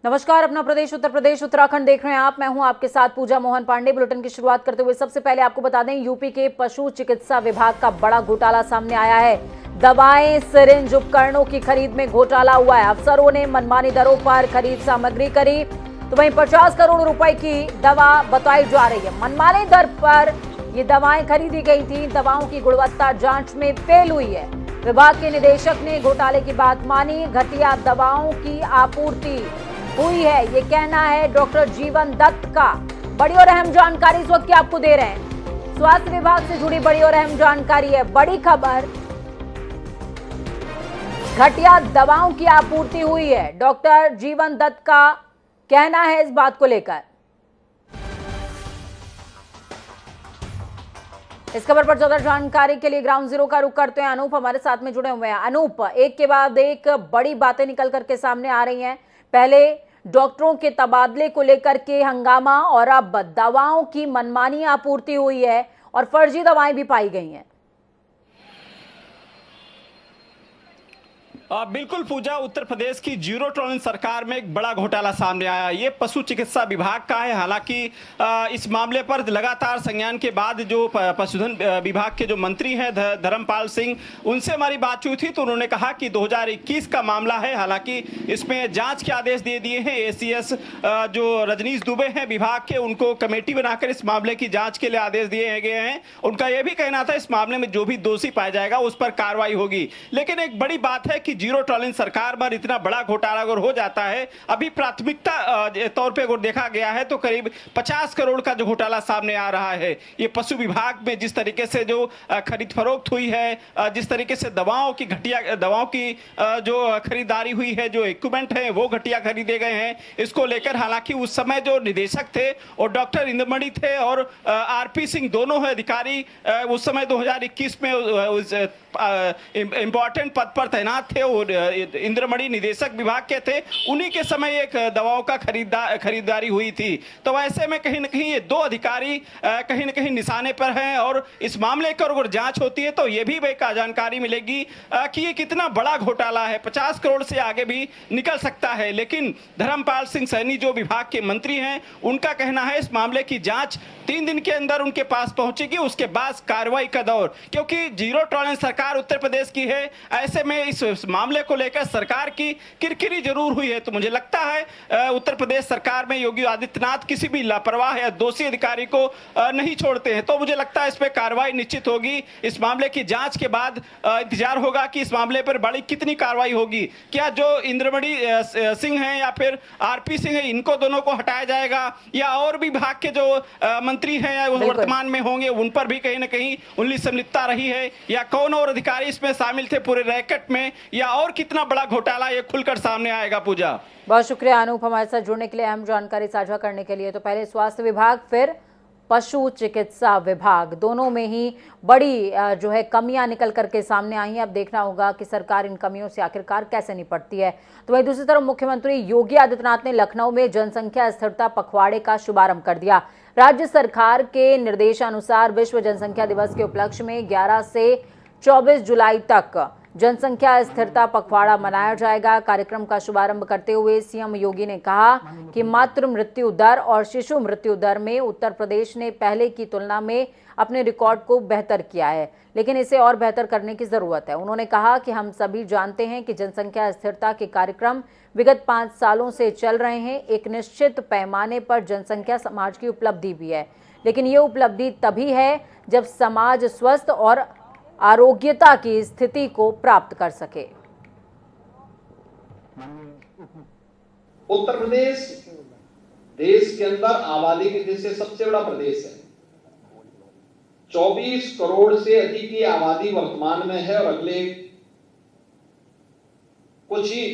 नमस्कार, अपना प्रदेश उत्तर प्रदेश उत्तराखंड देख रहे हैं आप। मैं हूं आपके साथ पूजा मोहन पांडे। बुलेटिन की शुरुआत करते हुए सबसे पहले आपको बता दें, यूपी के पशु चिकित्सा विभाग का बड़ा घोटाला सामने आया है। दवाएं, सिरिंज, उपकरणों की खरीद में घोटाला हुआ है। अफसरों ने मनमानी दरों पर खरीद सामग्री करी, तो वहीं 50 करोड़ रुपए की दवा बताई जा रही है। मनमानी दर पर ये दवाएं खरीदी गई थी। दवाओं की गुणवत्ता जांच में फेल हुई है। विभाग के निदेशक ने घोटाले की बात मानी। घटिया दवाओं की आपूर्ति हुई है, ये कहना है डॉक्टर जीवन दत्त का। बड़ी और अहम जानकारी इस वक्त की आपको दे रहे हैं। स्वास्थ्य विभाग से जुड़ी बड़ी और अहम जानकारी है। बड़ी खबर, घटिया दवाओं की आपूर्ति हुई है, डॉक्टर जीवन दत्त का कहना है इस बात को लेकर। इस खबर पर ज्यादा जानकारी के लिए ग्राउंड जीरो का रुख करते हैं। अनूप हमारे साथ में जुड़े हुए हैं। अनूप, एक के बाद एक बड़ी बातें निकल करके सामने आ रही हैं। पहले डॉक्टरों के तबादले को लेकर के हंगामा, और अब दवाओं की मनमानी आपूर्ति हुई है और फर्जी दवाएं भी पाई गई हैं। बिल्कुल पूजा, उत्तर प्रदेश की जीरो टॉलरेंस सरकार में एक बड़ा घोटाला सामने आया। ये पशु चिकित्सा विभाग का है। हालांकि इस मामले पर लगातार संज्ञान के बाद जो पशुधन विभाग के जो मंत्री हैं धर्मपाल सिंह, उनसे हमारी बातचीत हुई तो उन्होंने कहा कि 2021 का मामला है। हालांकि इसमें जांच के आदेश दे दिए हैं। एसीएस जो रजनीश दुबे हैं विभाग के, उनको कमेटी बनाकर इस मामले की जाँच के लिए आदेश दिए गए हैं। उनका यह भी कहना था इस मामले में जो भी दोषी पाया जाएगा उस पर कार्रवाई होगी। लेकिन एक बड़ी बात है कि जीरो टॉलरेंस सरकार पर इतना बड़ा घोटाला अगर हो जाता है, अभी प्राथमिकता तौर पे अगर देखा गया है तो करीब 50 करोड़ का जो घोटाला सामने आ रहा है। ये पशु विभाग में जिस तरीके से जो खरीद फरोख्त हुई है, जिस तरीके से दवाओं की घटिया दवाओं की जो खरीदारी हुई है, जो इक्विपमेंट है वो घटिया खरीदे गए हैं, इसको लेकर हालांकि उस समय जो निदेशक थे और डॉक्टर इंद्रमणि थे और आरपी सिंह दोनों दीकारी उस समय 2021 में इंपॉर्टेंट पद पर तैनात थे और इंद्रमणि निदेशक विभाग के थे। उन्हीं के समय एक दवाओं का खरीदारी हुई थी। तो ऐसे में कहीं न कहीं ये दो अधिकारी कहीं न कहीं निशाने पर हैं और इस मामले की अगर जांच होती है तो ये भी एक जानकारी मिलेगी कि ये कितना बड़ा घोटाला है। 50 करोड़ से आगे भी निकल सकता है। लेकिन धर्मपाल सिंह सैनी जो विभाग के मंत्री हैं, उनका कहना है इस मामले की जांच 3 दिन के अंदर उनके पास पहुंचेगी, उसके बाद कार्रवाई का दौर। क्योंकि जीरो टॉलरेंस सरकार उत्तर प्रदेश की है, ऐसे में इस मामले को लेकर सरकार की किरकिरी जरूर हुई है। तो मुझे लगता है उत्तर प्रदेश सरकार में योगी आदित्यनाथ किसी भी लापरवाह या दोषी अधिकारी को नहीं छोड़ते हैं। तो मुझे लगता है इस पर कार्रवाई निश्चित होगी। इस मामले की जांच के बाद इंतजार होगा कि इस मामले पर बड़ी कितनी कार्रवाई होगी। क्या जो इंद्रमणि सिंह हैं या फिर आरपी सिंह है, इनको दोनों को हटाया जाएगा, या और भी विभाग के जो मंत्री हैं या वर्तमान में होंगे उन पर भी कहीं ना कहीं उनकी संलिप्तता रही है, या कौन और अधिकारी इसमें शामिल थे पूरे रैकेट में, या और कितना बड़ा घोटाला ये खुलकर सामने आएगा। पूजा, बहुत शुक्रिया अनूप हमारे साथ जुड़ने के लिए, अहम जानकारी साझा करने के लिए। तो पहले स्वास्थ्य विभाग, फिर पशु चिकित्सा विभाग, दोनों में ही बड़ी जो है कमियां निकल करके सामने आई हैं। अब देखना होगा कि सरकार इन कमियों से आखिरकार कैसे निपटती है। तो वहीं दूसरी तरफ मुख्यमंत्री योगी आदित्यनाथ ने लखनऊ में जनसंख्या स्थिरता पखवाड़े का शुभारंभ कर दिया। राज्य सरकार के निर्देशानुसार विश्व जनसंख्या दिवस के उपलक्ष्य में 11 से 24 जुलाई तक जनसंख्या स्थिरता पखवाड़ा मनाया जाएगा। कार्यक्रम का शुभारंभ करते हुए सीएम योगी ने कहा कि मातृ मृत्यु दर और शिशु मृत्यु दर में उत्तर प्रदेश ने पहले की तुलना में अपने रिकॉर्ड को बेहतर किया है, लेकिन इसे और बेहतर करने की जरूरत है। उन्होंने कहा कि हम सभी जानते हैं कि जनसंख्या स्थिरता के कार्यक्रम विगत 5 सालों से चल रहे हैं। एक निश्चित पैमाने पर जनसंख्या समाज की उपलब्धि भी है, लेकिन ये उपलब्धि तभी है जब समाज स्वस्थ और आरोग्यता की स्थिति को प्राप्त कर सके। उत्तर प्रदेश देश के अंदर आबादी की दृष्टि से सबसे बड़ा प्रदेश है। 24 करोड़ से अधिक की आबादी वर्तमान में है और अगले कुछ ही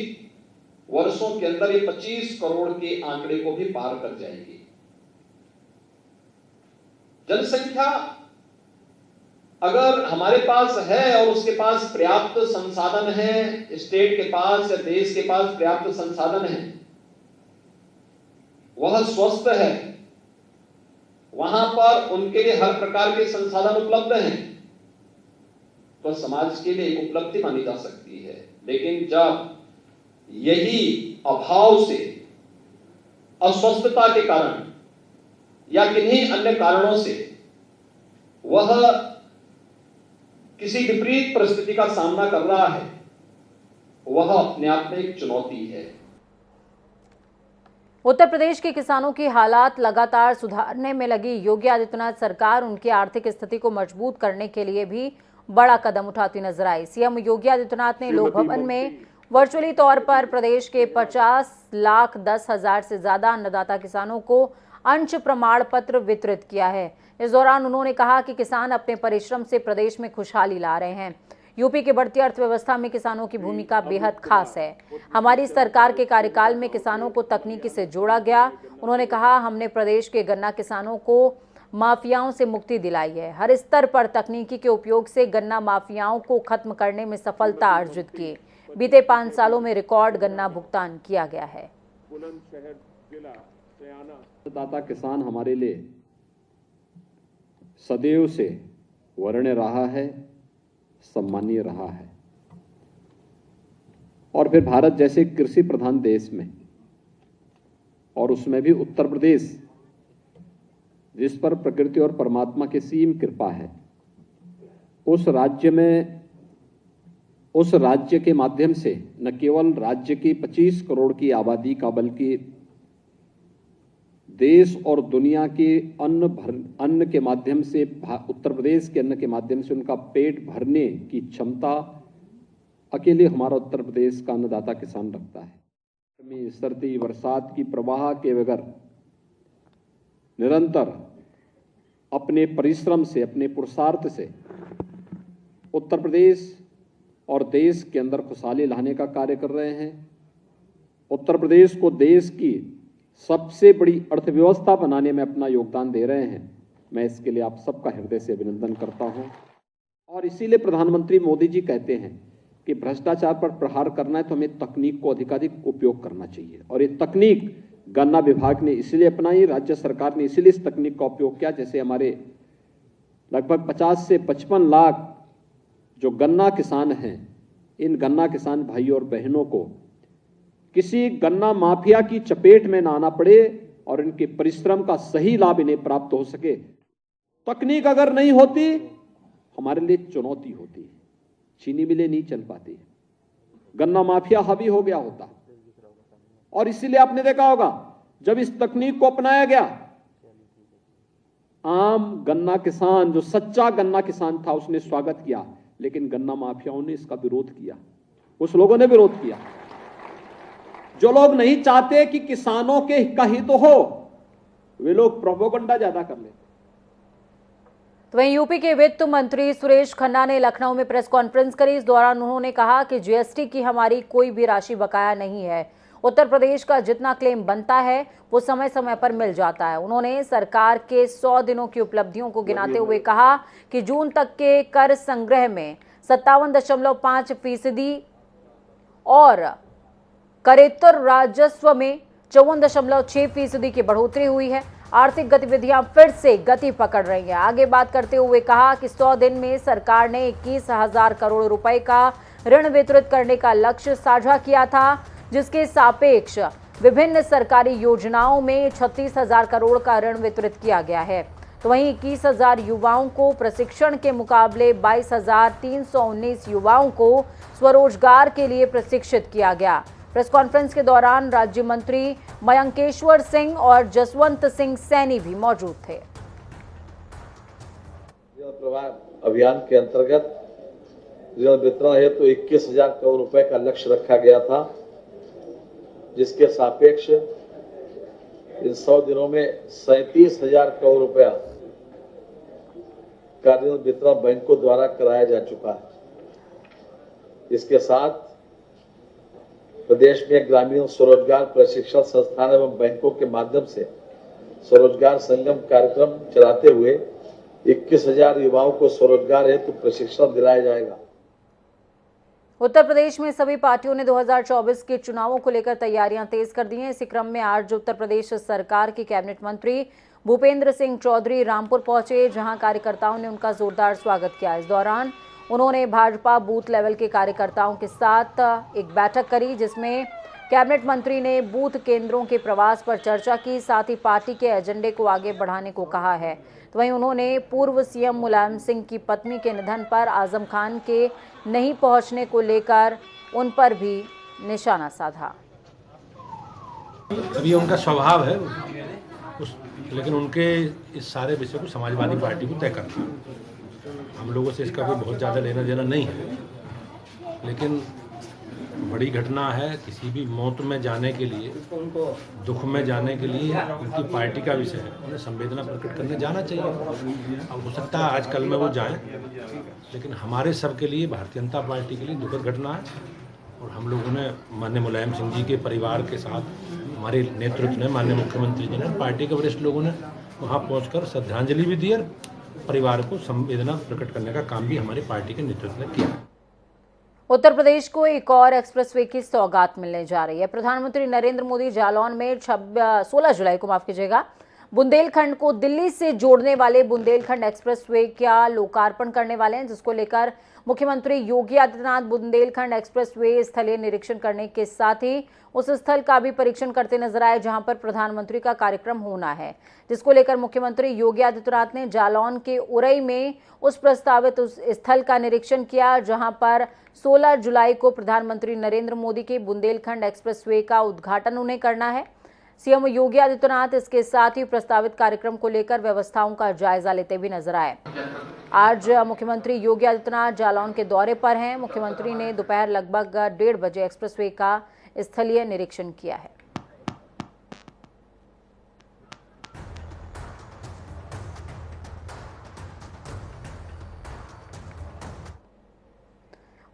वर्षों के अंदर ये 25 करोड़ के आंकड़े को भी पार कर जाएगी। जनसंख्या अगर हमारे पास है और उसके पास पर्याप्त संसाधन है, स्टेट के पास या देश के पास पर्याप्त संसाधन है, वह स्वस्थ है, वहां पर उनके लिए हर प्रकार के संसाधन उपलब्ध हैं, तो समाज के लिए एक उपलब्धि मानी जा सकती है। लेकिन जब यही अभाव से अस्वस्थता के कारण या किन्हीं अन्य कारणों से वह किसी विपरीत परिस्थिति का सामना कर रहा है, वह अपने आप में एक चुनौती है। उत्तर प्रदेश के किसानों की हालात लगातार सुधारने में लगी योगी आदित्यनाथ सरकार उनकी आर्थिक स्थिति को मजबूत करने के लिए भी बड़ा कदम उठाती नजर आई। सीएम योगी आदित्यनाथ ने लोक भवन में वर्चुअली तौर पर प्रदेश के 50,10,000 से ज्यादा अन्नदाता किसानों को अंश प्रमाण पत्र वितरित किया है। इस दौरान उन्होंने कहा कि किसान अपने परिश्रम से प्रदेश में खुशहाली ला रहे हैं। यूपी की बढ़ती अर्थव्यवस्था में किसानों की भूमिका बेहद खास है। हमारी सरकार के कार्यकाल में किसानों को तकनीकी से जोड़ा गया। उन्होंने कहा, हमने प्रदेश के गन्ना किसानों को माफियाओं से मुक्ति दिलाई है। हर स्तर पर तकनीकी के उपयोग से गन्ना माफियाओं को खत्म करने में सफलता अर्जित की। बीते 5 सालों में रिकॉर्ड गन्ना भुगतान किया गया है। दाता किसान हमारे लिए सदैव से वर्ण रहा है, सम्मानीय रहा है। और फिर भारत जैसे कृषि प्रधान देश में, और उसमें भी उत्तर प्रदेश, जिस पर प्रकृति और परमात्मा की सीम कृपा है, उस राज्य के माध्यम से न केवल राज्य की 25 करोड़ की आबादी का, बल्कि देश और दुनिया के अन्न के माध्यम से, उत्तर प्रदेश के अन्न के माध्यम से उनका पेट भरने की क्षमता अकेले हमारा उत्तर प्रदेश का अन्नदाता किसान रखता है। सर्दी बरसात की प्रवाह के बगैर निरंतर अपने परिश्रम से, अपने पुरुषार्थ से उत्तर प्रदेश और देश के अंदर खुशहाली लाने का कार्य कर रहे हैं। उत्तर प्रदेश को देश की सबसे बड़ी अर्थव्यवस्था बनाने में अपना योगदान दे रहे हैं। मैं इसके लिए आप सबका हृदय से अभिनंदन करता हूं। और इसीलिए प्रधानमंत्री मोदी जी कहते हैं कि भ्रष्टाचार पर प्रहार करना है तो हमें तकनीक को अधिकाधिक उपयोग करना चाहिए। और ये तकनीक गन्ना विभाग ने इसलिए अपनाई, राज्य सरकार ने इसलिए इस तकनीक का उपयोग किया। जैसे हमारे लगभग 50 से 55 लाख जो गन्ना किसान हैं, इन गन्ना किसान भाइयों और बहनों को किसी गन्ना माफिया की चपेट में ना आना पड़े और इनके परिश्रम का सही लाभ इन्हें प्राप्त हो सके। तकनीक अगर नहीं होती, हमारे लिए चुनौती होती। चीनी मिलें नहीं चल पाती, गन्ना माफिया हावी हो गया होता। और इसीलिए आपने देखा होगा, जब इस तकनीक को अपनाया गया, आम गन्ना किसान, जो सच्चा गन्ना किसान था, उसने स्वागत किया, लेकिन गन्ना माफियाओं ने इसका विरोध किया। कुछ लोगों ने विरोध किया। जो लोग नहीं चाहते कि किसानों के का हित हो, वे लोग प्रोपेगेंडा ज्यादा कर लेते। तो वहीं यूपी के वित्त मंत्री सुरेश खन्ना ने लखनऊ में प्रेस कॉन्फ्रेंस करी। इस दौरान उन्होंने कहा कि जीएसटी की हमारी कोई भी राशि बकाया नहीं है। उत्तर प्रदेश का जितना क्लेम बनता है वो समय समय पर मिल जाता है। उन्होंने सरकार के 100 दिनों की उपलब्धियों को गिनाते हुए कहा कि जून तक के कर संग्रह में 57.5% और करेत्तर राजस्व में 54.6% की बढ़ोतरी हुई है। आर्थिक गतिविधियां फिर से गति पकड़ रही हैं। आगे बात करते हुए कहा कि 100 दिन में सरकार ने 21,000 करोड़ रुपए का ऋण वितरित करने का लक्ष्य साझा किया था, जिसके सापेक्ष विभिन्न सरकारी योजनाओं में 36,000 करोड़ का ऋण वितरित किया गया है। तो वहीं 21,000 युवाओं को प्रशिक्षण के मुकाबले 22,319 युवाओं को स्वरोजगार के लिए प्रशिक्षित किया गया। प्रेस कॉन्फ्रेंस के दौरान राज्य मंत्री मयंकेश्वर सिंह और जसवंत सिंह सैनी भी मौजूद थे। अभियान के अंतर्गत ऋण वितरण हेतु 21,000 करोड़ रुपए का लक्ष्य रखा गया था, जिसके सापेक्ष इन 100 दिनों में 37,000 करोड़ रुपया का ऋण वितरण बैंकों द्वारा कराया जा चुका है। इसके साथ प्रदेश में ग्रामीण स्वरोजगार प्रशिक्षण संस्थान एवं बैंकों के माध्यम से स्वरोजगार संगम कार्यक्रम चलाते हुए 21,000 युवाओं को स्वरोजगार हेतु प्रशिक्षण दिलाया जाएगा। उत्तर प्रदेश में सभी पार्टियों ने 2024 के चुनावों को लेकर तैयारियां तेज कर दी हैं। इसी क्रम में आज उत्तर प्रदेश सरकार के कैबिनेट मंत्री भूपेंद्र सिंह चौधरी रामपुर पहुंचे, जहां कार्यकर्ताओं ने उनका जोरदार स्वागत किया। इस दौरान उन्होंने भाजपा बूथ लेवल के कार्यकर्ताओं के साथ एक बैठक करी, जिसमें कैबिनेट मंत्री ने बूथ केंद्रों के प्रवास पर चर्चा की, साथ ही पार्टी के एजेंडे को आगे बढ़ाने को कहा है। तो वहीं उन्होंने पूर्व सीएम मुलायम सिंह की पत्नी के निधन पर आजम खान के नहीं पहुंचने को लेकर उन पर भी निशाना साधा। अभी उनका स्वभाव है लेकिन उनके इस सारे विषय को समाजवादी पार्टी को तय करना है। हम लोगों से इसका कोई बहुत ज़्यादा लेना देना नहीं है, लेकिन बड़ी घटना है। किसी भी मौत में जाने के लिए, दुख में जाने के लिए उनकी पार्टी का विषय है, उन्हें संवेदना प्रकट करने जाना चाहिए। अब हो सकता है आज कल में वो जाएं, लेकिन हमारे सब के लिए, भारतीय जनता पार्टी के लिए दुखद घटना है। और हम लोगों ने माननीय मुलायम सिंह जी के परिवार के साथ, हमारे नेतृत्व ने, माननीय मुख्यमंत्री जी ने, पार्टी के वरिष्ठ लोगों ने वहाँ पहुँचकर श्रद्धांजलि भी दी और परिवार को संवेदना प्रकट करने का काम भी हमारी पार्टी के नेतृत्व ने किया। उत्तर प्रदेश को एक और एक्सप्रेसवे की सौगात मिलने जा रही है। प्रधानमंत्री नरेंद्र मोदी जालौन में 16 जुलाई को बुंदेलखंड को दिल्ली से जोड़ने वाले बुंदेलखंड एक्सप्रेसवे का लोकार्पण करने वाले हैं, जिसको लेकर मुख्यमंत्री योगी आदित्यनाथ बुंदेलखंड एक्सप्रेसवे स्थलीय निरीक्षण करने के साथ ही उस स्थल का भी परीक्षण करते नजर आए जहां पर प्रधानमंत्री का कार्यक्रम होना है, जिसको लेकर मुख्यमंत्री योगी आदित्यनाथ ने जालौन के उरई में उस प्रस्तावित उस स्थल का निरीक्षण किया जहां पर 16 जुलाई को प्रधानमंत्री नरेंद्र मोदी के बुंदेलखंड एक्सप्रेसवे का उद्घाटन उन्हें करना है। सीएम योगी आदित्यनाथ इसके साथ ही प्रस्तावित कार्यक्रम को लेकर व्यवस्थाओं का जायजा लेते भी नजर आए। आज मुख्यमंत्री योगी आदित्यनाथ जालौन के दौरे पर हैं। मुख्यमंत्री ने दोपहर लगभग 1:30 बजे एक्सप्रेसवे का स्थलीय निरीक्षण किया है।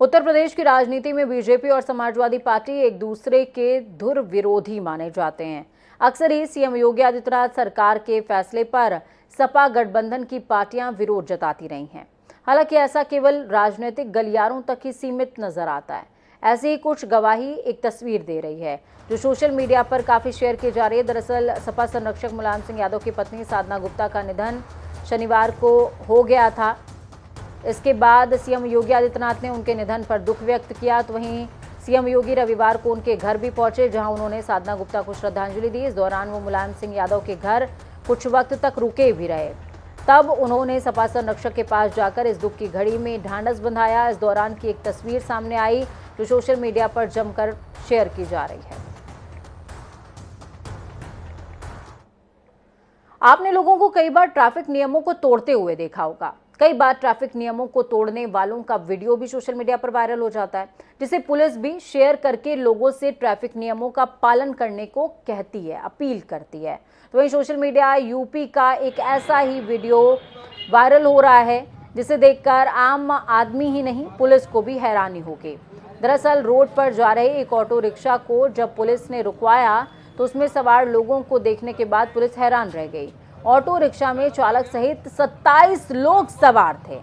उत्तर प्रदेश की राजनीति में बीजेपी और समाजवादी पार्टी एक दूसरे के धुर विरोधी माने जाते हैं। अक्सर ही सीएम योगी आदित्यनाथ सरकार के फैसले पर सपा गठबंधन की पार्टियां विरोध जताती रही हैं। हालांकि ऐसा केवल राजनीतिक गलियारों तक ही सीमित नजर आता है। ऐसी ही कुछ गवाही एक तस्वीर दे रही है जो सोशल मीडिया पर काफी शेयर की जा रही है। दरअसल सपा संरक्षक मुलायम सिंह यादव की पत्नी साधना गुप्ता का निधन शनिवार को हो गया था। इसके बाद सीएम योगी आदित्यनाथ ने उनके निधन पर दुख व्यक्त किया। तो वहीं सीएम योगी रविवार को उनके घर भी पहुंचे जहां उन्होंने साधना गुप्ता को श्रद्धांजलि दी। इस दौरान वो मुलायम सिंह यादव के घर कुछ वक्त तक रुके भी रहे। तब उन्होंने सपा संरक्षक के पास जाकर इस दुख की घड़ी में ढांढस बंधाया। इस दौरान की एक तस्वीर सामने आई जो सोशल मीडिया पर जमकर शेयर की जा रही है। आपने लोगों को कई बार ट्रैफिक नियमों को तोड़ते हुए देखा होगा। कई बार ट्रैफिक नियमों को तोड़ने वालों का वीडियो भी सोशल मीडिया पर वायरल हो जाता है, जिसे पुलिस भी शेयर करके लोगों से ट्रैफिक नियमों का पालन करने को कहती है, अपील करती है। तो वहीं सोशल मीडिया यूपी का एक ऐसा ही वीडियो वायरल हो रहा है जिसे देखकर आम आदमी ही नहीं पुलिस को भी हैरानी होगी। दरअसल रोड पर जा रहे एक ऑटो रिक्शा को जब पुलिस ने रुकवाया तो उसमें सवार लोगों को देखने के बाद पुलिस हैरान रह गई। ऑटो रिक्शा में चालक सहित 27 लोग सवार थे।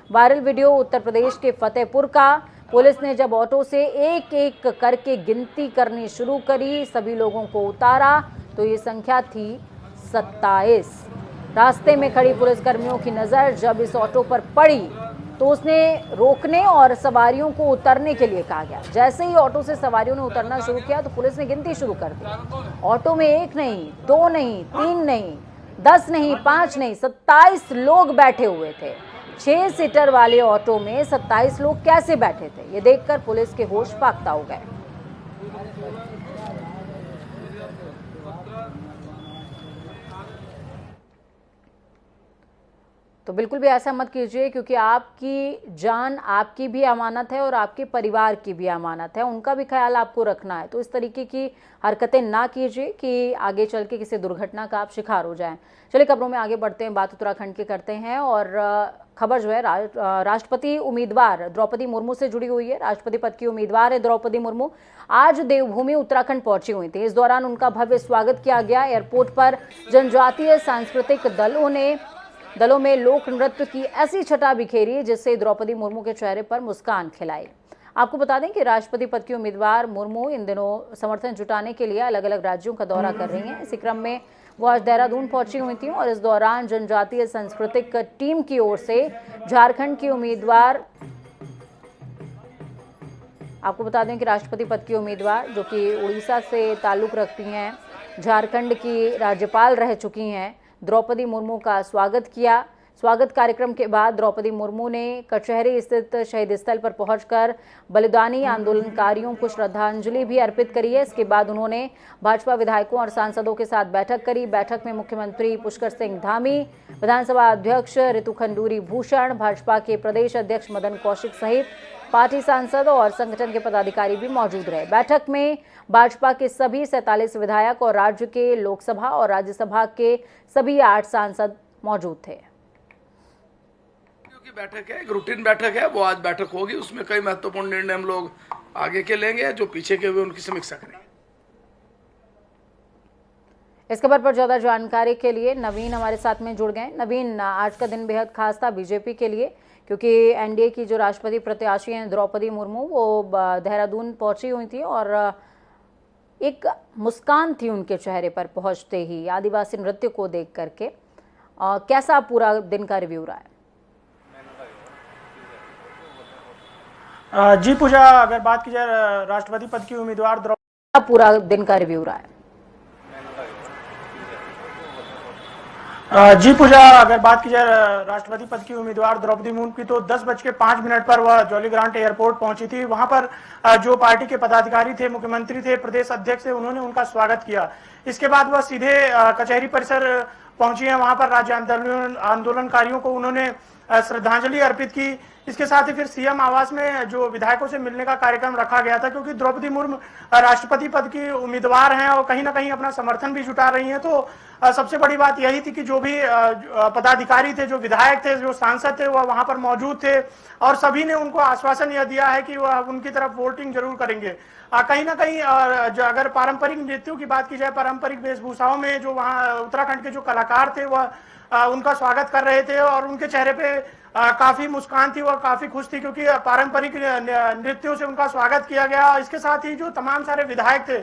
वायरल वीडियो उत्तर प्रदेश के फतेहपुर का। पुलिस ने जब ऑटो से एक एक करके गिनती करनी शुरू करी, सभी लोगों को उतारा तो ये संख्या थी 27। रास्ते में खड़ी पुलिसकर्मियों की नजर जब इस ऑटो पर पड़ी तो उसने रोकने और सवारियों को उतरने के लिए कहा गया। जैसे ही ऑटो से सवारियों ने उतरना शुरू किया तो पुलिस ने गिनती शुरू कर दी। ऑटो में 1 नहीं, 2 नहीं, 3 नहीं, 10 नहीं, 5 नहीं, 27 लोग बैठे हुए थे। 6 सीटर वाले ऑटो में 27 लोग कैसे बैठे थे, ये देखकर पुलिस के होश फाख्ता हो गए। तो बिल्कुल भी ऐसा मत कीजिए, क्योंकि आपकी जान आपकी भी अमानत है और आपके परिवार की भी अमानत है, उनका भी ख्याल आपको रखना है। तो इस तरीके की हरकतें ना कीजिए कि आगे चल के किसी दुर्घटना का आप शिकार हो जाएं। चलिए खबरों में आगे बढ़ते हैं, बात उत्तराखंड की करते हैं और खबर जो है राष्ट्रपति उम्मीदवार द्रौपदी मुर्मू से जुड़ी हुई है। राष्ट्रपति पद की उम्मीदवार है द्रौपदी मुर्मू। आज देवभूमि उत्तराखंड पहुंची हुई थी। इस दौरान उनका भव्य स्वागत किया गया। एयरपोर्ट पर जनजातीय सांस्कृतिक दलों में लोक नृत्य की ऐसी छटा बिखेरी जिससे द्रौपदी मुर्मू के चेहरे पर मुस्कान खिलाई। आपको बता दें कि राष्ट्रपति पद की उम्मीदवार मुर्मू इन दिनों समर्थन जुटाने के लिए अलग अलग राज्यों का दौरा कर रही हैं। इसी क्रम में वो आज देहरादून पहुंची हुई थी और इस दौरान जनजातीय सांस्कृतिक टीम की ओर से झारखंड की उम्मीदवार आपको बता दें कि राष्ट्रपति पद की उम्मीदवार जो कि उड़ीसा से ताल्लुक रखती हैं, झारखंड की राज्यपाल रह चुकी हैं, द्रौपदी मुर्मू का स्वागत किया। स्वागत कार्यक्रम के बाद द्रौपदी मुर्मू ने कचहरी स्थित शहीद स्थल पर पहुंचकर बलिदानी आंदोलनकारियों को श्रद्धांजलि भी अर्पित करी है। इसके बाद उन्होंने भाजपा विधायकों और सांसदों के साथ बैठक करी। बैठक में मुख्यमंत्री पुष्कर सिंह धामी, विधानसभा अध्यक्ष ऋतु खंडूरी भूषण, भाजपा के प्रदेश अध्यक्ष मदन कौशिक सहित पार्टी सांसद और संगठन के पदाधिकारी भी मौजूद रहे। बैठक में भाजपा के सभी 47 विधायक और राज्य के लोकसभा और राज्यसभा के सभी 8 सांसद मौजूद थे। बैठक है, एक रूटीन बैठक है, वो आज बैठक होगी। उसमें कई महत्वपूर्ण निर्णय हम लोग आगे के लेंगे, जो पीछे के हुए उनकी समीक्षा करेंगे। इस खबर पर ज्यादा जानकारी के लिए नवीन हमारे साथ में जुड़ गए। नवीन, आज का दिन बेहद खास था बीजेपी के लिए, क्योंकि एनडीए की जो राष्ट्रपति प्रत्याशी हैं द्रौपदी मुर्मू, वो देहरादून पहुंची हुई थी और एक मुस्कान थी उनके चेहरे पर पहुंचते ही आदिवासी नृत्य को देख करके। कैसा पूरा दिन का रिव्यू रहा है? जी पूजा, अगर बात की जाए राष्ट्रपति पद की उम्मीदवार पूरा दिन का रिव्यू रहा है। जी पूजा, अगर बात की जाए राष्ट्रपति पद की उम्मीदवार द्रौपदी मुर्मू की, तो 10:05 पर वह जॉली ग्रांट एयरपोर्ट पहुंची थी। वहां पर जो पार्टी के पदाधिकारी थे, मुख्यमंत्री थे, प्रदेश अध्यक्ष थे, उन्होंने उनका स्वागत किया। इसके बाद वह सीधे कचहरी परिसर पहुंची है। वहां पर राज्य आंदोलनकारियों को उन्होंने श्रद्धांजलि अर्पित की। इसके साथ ही फिर सीएम आवास में जो विधायकों से मिलने का कार्यक्रम रखा गया था, क्योंकि द्रौपदी मुर्मू राष्ट्रपति पद की उम्मीदवार हैं और कहीं ना कहीं अपना समर्थन भी जुटा रही हैं। तो सबसे बड़ी बात यही थी कि जो भी पदाधिकारी थे, जो विधायक थे, जो सांसद थे, वह वहां पर मौजूद थे और सभी ने उनको आश्वासन यह दिया है कि वह उनकी तरफ वोटिंग जरूर करेंगे। कहीं ना कहीं अगर पारंपरिक नृत्यों की बात की जाए, पारंपरिक वेशभूषाओं में जो वहाँ उत्तराखंड के जो कलाकार थे, वह उनका स्वागत कर रहे थे और उनके चेहरे पे काफी मुस्कान थी, वह काफी खुश थी, क्योंकि पारंपरिक नृत्यों से उनका स्वागत किया गया। इसके साथ ही जो तमाम सारे विधायक थे,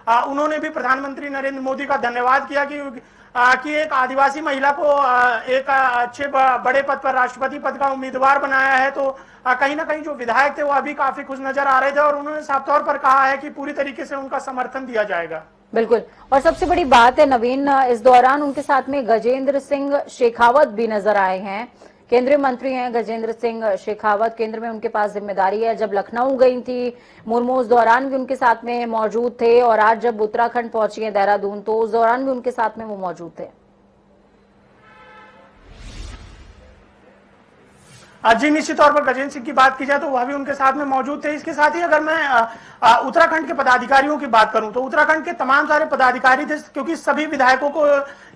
उन्होंने भी प्रधानमंत्री नरेंद्र मोदी का धन्यवाद किया कि एक आदिवासी महिला को एक अच्छे बड़े पद पर राष्ट्रपति पद का उम्मीदवार बनाया है। तो कहीं ना कहीं जो विधायक थे, वह अभी काफी खुश नजर आ रहे थे और उन्होंने साफ तौर पर कहा है कि पूरी तरीके से उनका समर्थन दिया जाएगा। बिल्कुल, और सबसे बड़ी बात है नवीन, इस दौरान उनके साथ में गजेंद्र सिंह शेखावत भी नजर आए हैं। केंद्रीय मंत्री हैं गजेंद्र सिंह शेखावत, केंद्र में उनके पास जिम्मेदारी है। जब लखनऊ गई थी मुर्मू, उस दौरान भी उनके साथ में मौजूद थे और आज जब उत्तराखंड पहुंची हैं देहरादून, तो उस दौरान भी उनके साथ में वो मौजूद थे। जी निश्चित तौर पर गजेंद्र सिंह की बात की जाए तो वह भी उनके साथ में मौजूद थे। इसके साथ ही अगर मैं उत्तराखंड के पदाधिकारियों की बात करूं, तो उत्तराखंड के तमाम सारे पदाधिकारी थे, क्योंकि सभी विधायकों को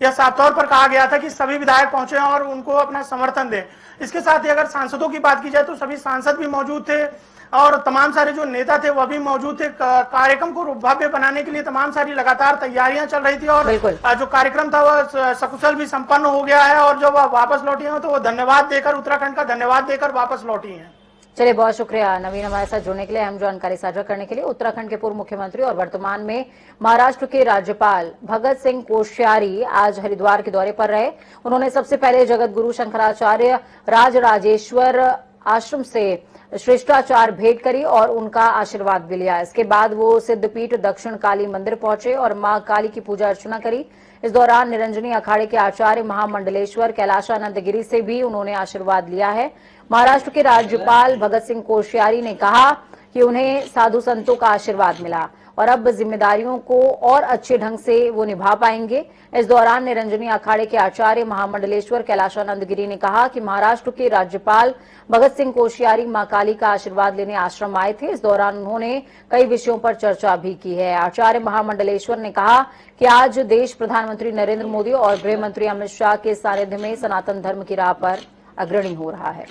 यह साफ तौर पर कहा गया था कि सभी विधायक पहुंचे और उनको अपना समर्थन दें। इसके साथ ही अगर सांसदों की बात की जाए तो सभी सांसद भी मौजूद थे और तमाम सारे जो नेता थे वह भी मौजूद थे। कार्यक्रम को भव्य बनाने के लिए तमाम सारी लगातार तैयारियां चल रही थी और जो कार्यक्रम था वह सकुशल भी संपन्न हो गया है और जब वह वापस लौटी हैं तो वो धन्यवाद देकर, उत्तराखंड का धन्यवाद देकर वापस लौटी हैं। चलिए, बहुत शुक्रिया नवीन हमारे साथ जुड़ने के लिए, अहम जानकारी साझा करने के लिए। उत्तराखंड के पूर्व मुख्यमंत्री और वर्तमान में महाराष्ट्र के राज्यपाल भगत सिंह कोश्यारी आज हरिद्वार के दौरे पर रहे। उन्होंने सबसे पहले जगत गुरु शंकराचार्य राजराजेश्वर आश्रम से श्रेष्ठाचार भेंट करी और उनका आशीर्वाद भी लिया। इसके बाद वो सिद्धपीठ दक्षिण काली मंदिर पहुंचे और मां काली की पूजा अर्चना करी। इस दौरान निरंजनी अखाड़े के आचार्य महामंडलेश्वर कैलाशानंद गिरी से भी उन्होंने आशीर्वाद लिया है। महाराष्ट्र के राज्यपाल भगत सिंह कोश्यारी ने कहा कि उन्हें साधु संतों का आशीर्वाद मिला और अब जिम्मेदारियों को और अच्छे ढंग से वो निभा पाएंगे। इस दौरान निरंजनी अखाड़े के आचार्य महामंडलेश्वर कैलाशानंद गिरी ने कहा कि महाराष्ट्र के राज्यपाल भगत सिंह कोश्यारी मां काली का आशीर्वाद लेने आश्रम आए थे। इस दौरान उन्होंने कई विषयों पर चर्चा भी की है। आचार्य महामंडलेश्वर ने कहा कि आज देश प्रधानमंत्री नरेंद्र मोदी और गृह मंत्री अमित शाह के सानिध्य में सनातन धर्म की राह पर अग्रणी हो रहा है।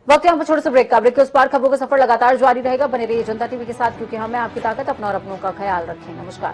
वक्त यहाँ पर छोटे से ब्रेक का। ब्रेक के उस पार खबरों का सफर लगातार जारी रहेगा। बने रहिए जनता टीवी के साथ, क्योंकि हमें आपकी ताकत, अपना और अपनों का ख्याल रखें। नमस्कार।